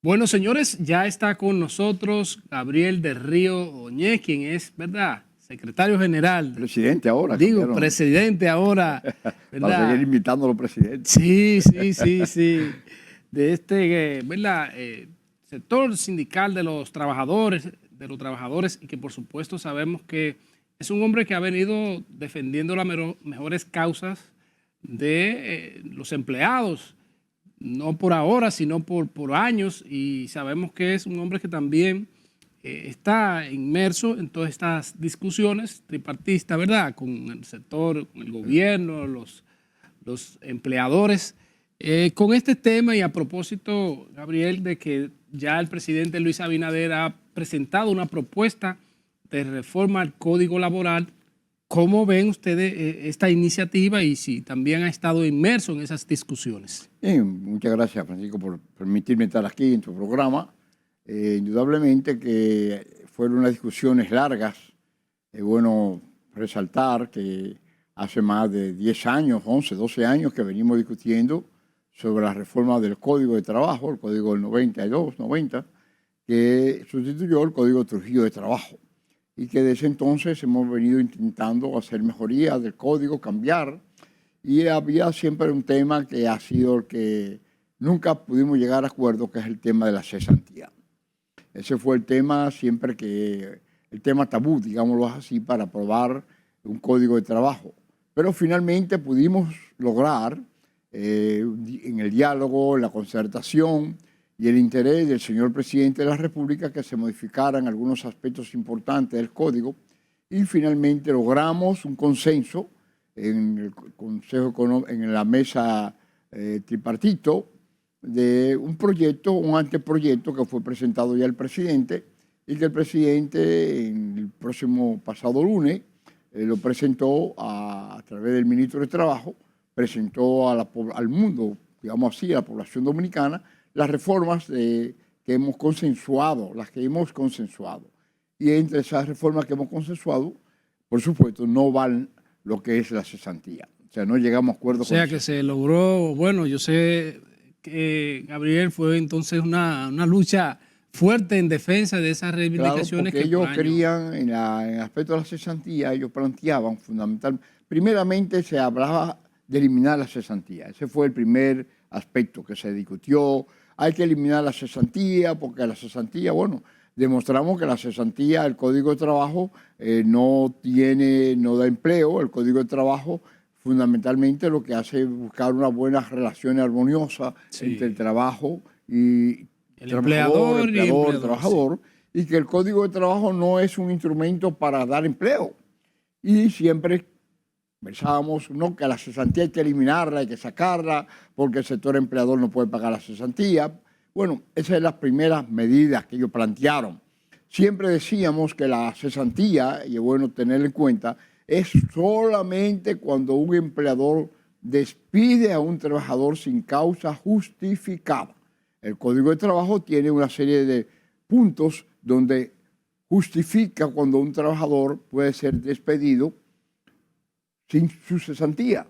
Bueno, señores, ya está con nosotros Gabriel del Río Oñez, quien es, ¿verdad?, secretario general. Presidente ahora. Digo, Cambiaron. presidente ahora, Para seguir ¿verdad? invitando a los presidentes. Sí. De este, ¿verdad?, sector sindical de los trabajadores, y que por supuesto sabemos que es un hombre que ha venido defendiendo las mejores causas de los empleados. No por ahora, sino por años, y sabemos que es un hombre que también está inmerso en todas estas discusiones tripartistas, ¿verdad? Con el sector, con el gobierno, los empleadores. Con este tema, y a propósito, Gabriel, de que ya el presidente Luis Abinader ha presentado una propuesta de reforma al Código Laboral. ¿Cómo ven ustedes esta iniciativa y si también ha estado inmerso en esas discusiones? Muchas gracias, Francisco, por permitirme estar aquí en tu programa. Indudablemente que fueron unas discusiones largas. Es bueno resaltar que hace más de 10 años, 11, 12 años que venimos discutiendo sobre la reforma del Código de Trabajo, el Código del 92, 90, que sustituyó el Código Trujillo de Trabajo. Y que desde entonces hemos venido intentando hacer mejorías del código, cambiar, y había siempre un tema que ha sido el que nunca pudimos llegar a acuerdo, que es el tema de la cesantía. Ese fue el tema el tema tabú, digámoslo así, para aprobar un código de trabajo. Pero finalmente pudimos lograr, en el diálogo, la concertación y el interés del señor presidente de la República, que se modificaran algunos aspectos importantes del código, y finalmente logramos un consenso en el Consejo Económico, en la mesa tripartito, de un proyecto, un anteproyecto que fue presentado ya al presidente, y que el presidente en el próximo pasado lunes lo presentó a través del ministro de Trabajo, presentó al mundo, digamos así, a la población dominicana, las reformas que hemos consensuado, Y entre esas reformas que hemos consensuado, por supuesto, no van lo que es la cesantía. O sea, no llegamos a acuerdo. O sea, que se logró, bueno, yo sé que Gabriel fue entonces una lucha fuerte en defensa de esas reivindicaciones. Claro, porque ellos querían, en el aspecto de la cesantía, ellos planteaban fundamentalmente, primeramente se hablaba de eliminar la cesantía. Ese fue el primer aspecto que se discutió. Hay que eliminar la cesantía, porque la cesantía, bueno, demostramos que la cesantía, el Código de Trabajo no da empleo. El Código de Trabajo fundamentalmente lo que hace es buscar unas buenas relaciones armoniosas entre el trabajo y el empleador, trabajador, y que el Código de Trabajo no es un instrumento para dar empleo. Y siempre pensábamos, no, que la cesantía hay que eliminarla, hay que sacarla, porque el sector empleador no puede pagar la cesantía. Bueno, esas son las primeras medidas que ellos plantearon. Siempre decíamos que la cesantía, y es bueno tener en cuenta, es solamente cuando un empleador despide a un trabajador sin causa justificada. El Código de Trabajo tiene una serie de puntos donde justifica cuando un trabajador puede ser despedido sin su cesantía.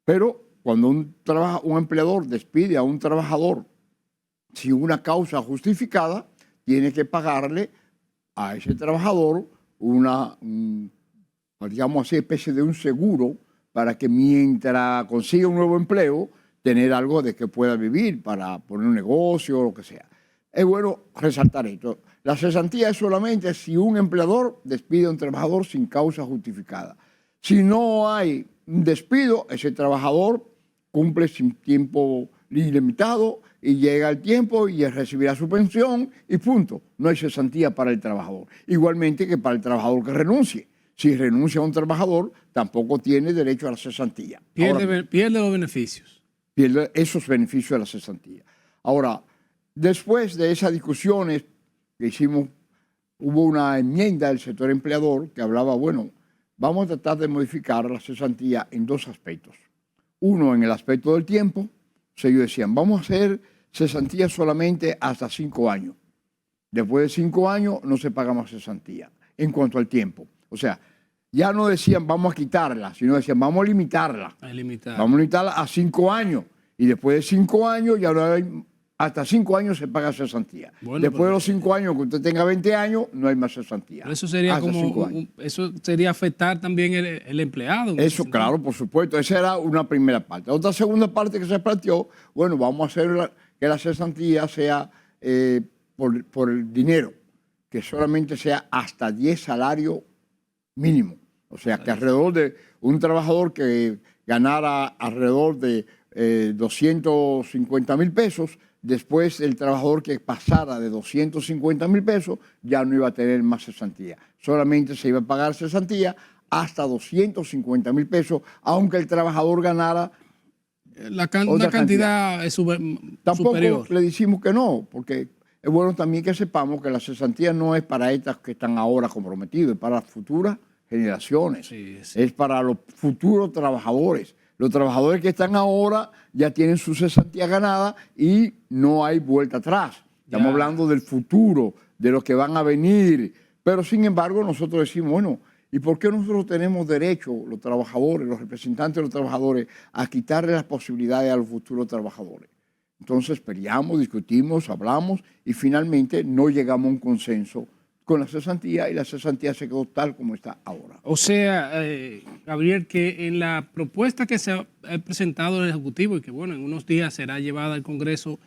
Pero cuando un empleador despide a un trabajador sin una causa justificada, tiene que pagarle a ese trabajador digamos así, especie de un seguro para que mientras consiga un nuevo empleo, tener algo de que pueda vivir para poner un negocio o lo que sea. Es bueno resaltar esto. La cesantía es solamente si un empleador despide a un trabajador sin causa justificada. Si no hay un despido, ese trabajador cumple sin tiempo ilimitado y llega el tiempo y recibirá su pensión y punto. No hay cesantía para el trabajador. Igualmente que para el trabajador que renuncie. Si renuncia a un trabajador, tampoco tiene derecho a la cesantía. Pierde los beneficios. Pierde esos beneficios de la cesantía. Ahora, después de esas discusiones que hicimos, hubo una enmienda del sector empleador que hablaba, bueno, vamos a tratar de modificar la cesantía en dos aspectos. Uno, en el aspecto del tiempo. O sea, ellos decían, vamos a hacer cesantía solamente hasta 5 años. Después de 5 años no se paga más cesantía en cuanto al tiempo. O sea, ya no decían vamos a quitarla, sino decían vamos a limitarla. Vamos a limitarla a 5 años. Y después de 5 años ya no hay Hasta 5 años se paga cesantía. Bueno, Después de los 5 años, que usted tenga 20 años, no hay más cesantía. Eso sería Hasta 5 años. eso sería afectar también el empleado. Eso, claro, por supuesto. Esa era una primera parte. Otra segunda parte que se planteó, bueno, vamos a hacer que la cesantía sea por el dinero, que solamente sea hasta 10 salarios mínimos. O sea, que alrededor de un trabajador que ganara alrededor de 250 mil pesos, después el trabajador que pasara de 250 mil pesos ya no iba a tener más cesantía. Solamente se iba a pagar cesantía hasta 250 mil pesos, aunque el trabajador ganara una cantidad Tampoco superior. le decimos que no, porque es bueno también que sepamos que la cesantía no es para estas que están ahora comprometidos, es para las futuras generaciones, Sí. es para los futuros trabajadores. Los trabajadores que están ahora ya tienen su cesantía ganada y no hay vuelta atrás. Estamos hablando del futuro, de los que van a venir. Pero sin embargo nosotros decimos, bueno, ¿y por qué nosotros tenemos derecho, los trabajadores, los representantes de los trabajadores, a quitarle las posibilidades a los futuros trabajadores? Entonces peleamos, discutimos, hablamos y finalmente no llegamos a un consenso con la cesantía y la cesantía se quedó tal como está ahora. O sea, Gabriel, que en la propuesta que se ha presentado el Ejecutivo y que, bueno, en unos días será llevada al Congreso,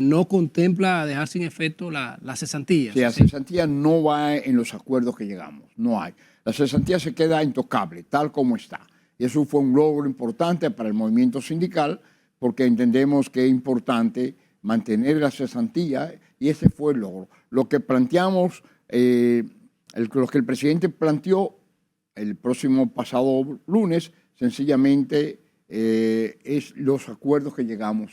no contempla dejar sin efecto la cesantía. Sí, la cesantía no va en los acuerdos que llegamos, no hay. La cesantía se queda intocable, tal como está. Y eso fue un logro importante para el movimiento sindical porque entendemos que es importante mantener la cesantía y ese fue el logro. Lo que planteamos, lo que el presidente planteó el próximo pasado lunes, sencillamente es los acuerdos que llegamos,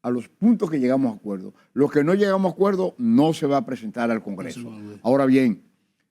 a los puntos que llegamos a acuerdo. Lo que no llegamos a acuerdo no se va a presentar al Congreso. Ahora bien,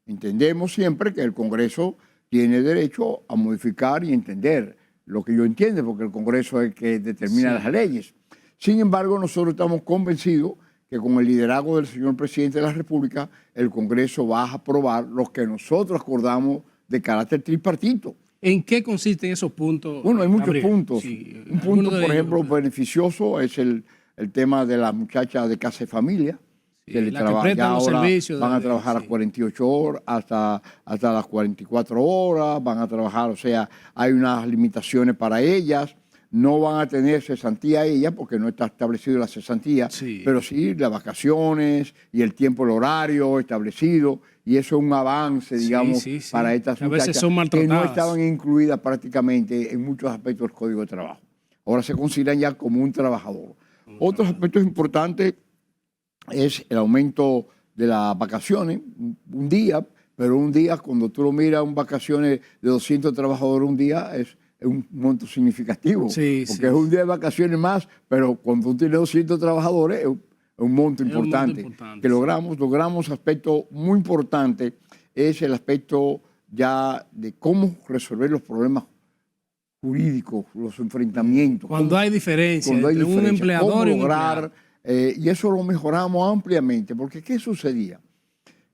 entendemos siempre que el Congreso tiene derecho a modificar y entender lo que yo entiendo, porque el Congreso es el que determina las leyes. Sin embargo, nosotros estamos convencidos que con el liderazgo del señor presidente de la República, el Congreso va a aprobar lo que nosotros acordamos de carácter tripartito. ¿En qué consisten esos puntos? Bueno, hay muchos Gabriel? puntos. Sí, Un punto, por ejemplo, ellos, beneficioso es el tema de las muchachas de casa de familia. sí, Que le la que prestan los servicios. Van a trabajar a 48 horas, hasta las 44 horas, van a trabajar, o sea, hay unas limitaciones para ellas. No van a tener cesantía ellas porque no está establecido la cesantía, pero sí las vacaciones y el tiempo, el horario establecido, y eso es un avance, digamos, para estas muchachas a veces son que no estaban incluidas prácticamente en muchos aspectos del Código de Trabajo. Ahora se consideran ya como un trabajador. Otros aspectos importantes es el aumento de las vacaciones, un día, pero un día, cuando tú lo miras, vacaciones de 200 trabajadores un día es un monto significativo, porque es un día de vacaciones más, pero cuando tú tienes 200 trabajadores es un monto importante. Que logramos aspecto muy importante, es el aspecto ya de cómo resolver los problemas jurídicos, los enfrentamientos. Cuando hay diferencia entre un empleador y un empleado. Y eso lo mejoramos ampliamente, porque ¿qué sucedía?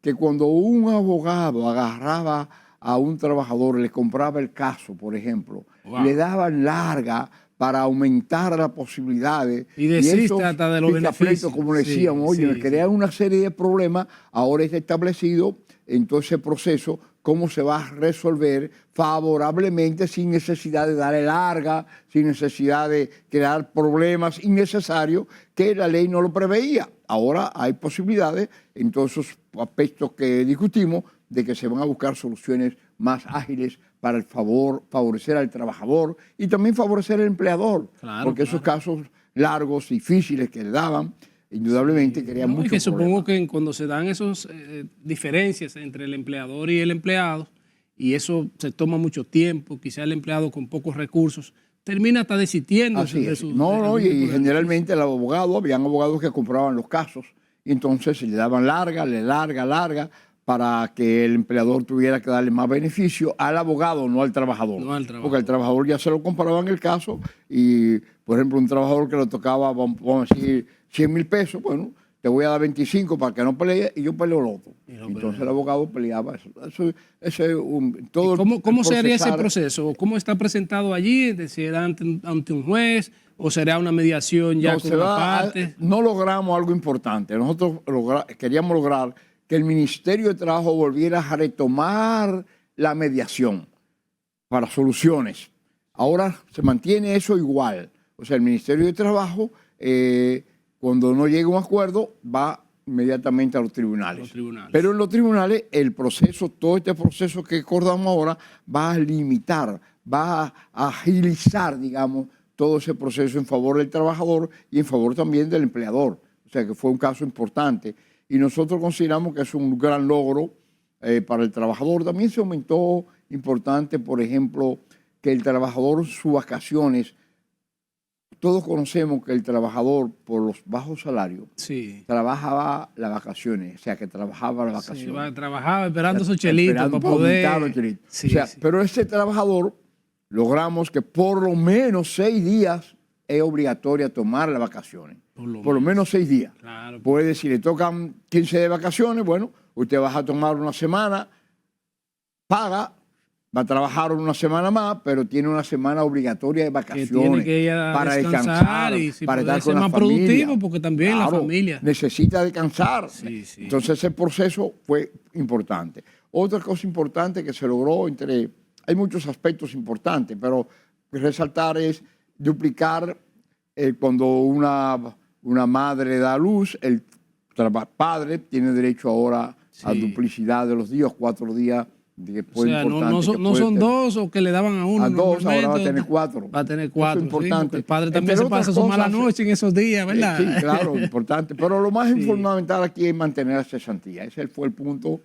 Que cuando un abogado agarraba a un trabajador, le compraba el caso, por ejemplo, le daban larga para aumentar las posibilidades. Y desiste hasta de los beneficios. Como decíamos, crean una serie de problemas, ahora está establecido en todo ese proceso cómo se va a resolver favorablemente sin necesidad de darle larga, sin necesidad de crear problemas innecesarios que la ley no lo preveía. Ahora hay posibilidades en todos esos aspectos que discutimos de que se van a buscar soluciones más ágiles para favorecer al trabajador y también favorecer al empleador, porque esos casos largos, difíciles que le daban, indudablemente crean mucho problema. Supongo que cuando se dan esas diferencias entre el empleador y el empleado, y eso se toma mucho tiempo, quizá el empleado con pocos recursos termina hasta desistiendo. Y generalmente habían abogados que compraban los casos y entonces le daban larga, para que el empleador tuviera que darle más beneficio al abogado, no al trabajador. Porque al trabajador ya se lo compraban el caso y, por ejemplo, un trabajador que le tocaba, vamos a decir, 100 mil pesos, bueno, te voy a dar 25 para que no pelees y yo peleo el otro. Y no Entonces pelea. el abogado peleaba eso. Eso es todo ¿Cómo el sería ese procesar. proceso? ¿Cómo está presentado allí? ¿Es decir, ¿será ante un juez o será una mediación ya No, con una parte? no logramos algo importante. Nosotros queríamos lograr que el Ministerio de Trabajo volviera a retomar la mediación para soluciones. Ahora se mantiene eso igual. O sea, el Ministerio de Trabajo, cuando no llega a un acuerdo, va inmediatamente a los tribunales. Los tribunales. Pero en los tribunales, el proceso, todo este proceso que acordamos ahora, va a limitar, va a agilizar, digamos, todo ese proceso en favor del trabajador y en favor también del empleador. O sea, que fue un caso importante. Y nosotros consideramos que es un gran logro para el trabajador. También se aumentó importante, por ejemplo, que el trabajador sus vacaciones, todos conocemos que el trabajador por los bajos salarios Sí. trabajaba las vacaciones, o sea, que trabajaba las vacaciones. Sí, trabajaba esperando su chelito Esperando para aumentar los poder... chelitos. Sí, O sea, sí. pero ese trabajador logramos que por lo menos 6 días es obligatoria tomar las vacaciones. Por lo menos 6 días. Claro. Puede, si le tocan 15 de vacaciones, bueno, usted va a tomar una semana, paga, va a trabajar una semana más, pero tiene una semana obligatoria de vacaciones. tiene que ir a para descansar y si para puede estar ser con la más familia. productivo, porque también la Claro, familia. necesita descansar. Sí, sí. Entonces ese proceso fue importante. Otra cosa importante que se logró hay muchos aspectos importantes, pero resaltar es duplicar cuando una madre da a luz, el padre tiene derecho ahora a duplicidad de los días, 4 días. O sea, no son 2 o que le daban a uno. A 2, ahora va a normalmente. tener 4. Va a tener Eso 4. es importante. Sí, el padre también Entre se pasa otras su mala cosas, noche en esos días, ¿verdad? Sí, claro, importante. Pero lo más fundamental aquí es mantener la cesantía. Ese fue el punto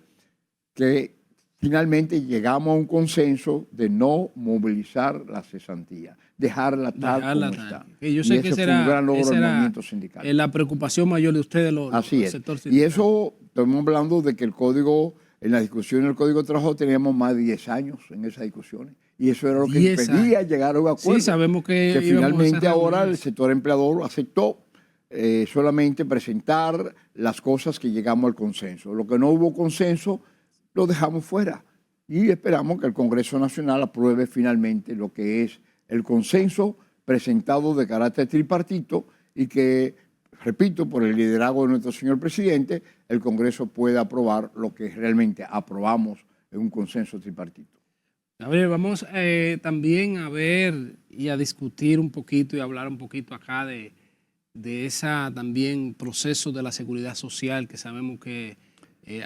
que finalmente llegamos a un consenso de no movilizar la cesantía, dejarla tal como está. Yo sé que ese fue un gran logro del movimiento sindical. La preocupación mayor de ustedes, Así el es. sector sindical. Y eso, estamos hablando de que el código, en la discusión del Código de Trabajo teníamos más de 10 años en esas discusiones. Y eso era lo que 10 impedía años. llegar a un acuerdo. Sí, sabemos que finalmente ahora el sector empleador aceptó solamente presentar las cosas que llegamos al consenso. Lo que no hubo consenso lo dejamos fuera. Y esperamos que el Congreso Nacional apruebe finalmente lo que es el consenso presentado de carácter tripartito y que, repito, por el liderazgo de nuestro señor presidente, el Congreso pueda aprobar lo que realmente aprobamos en un consenso tripartito. A ver, vamos también a ver y a discutir un poquito y hablar un poquito acá de ese también proceso de la seguridad social que sabemos que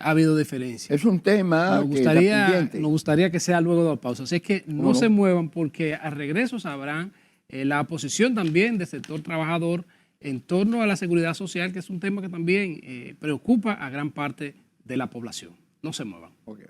ha habido diferencias. Es un tema que está pendiente. Nos gustaría que sea luego de la pausa. Así es que no se muevan porque al regreso sabrán la posición también del sector trabajador en torno a la seguridad social, que es un tema que también preocupa a gran parte de la población. No se muevan. Okay.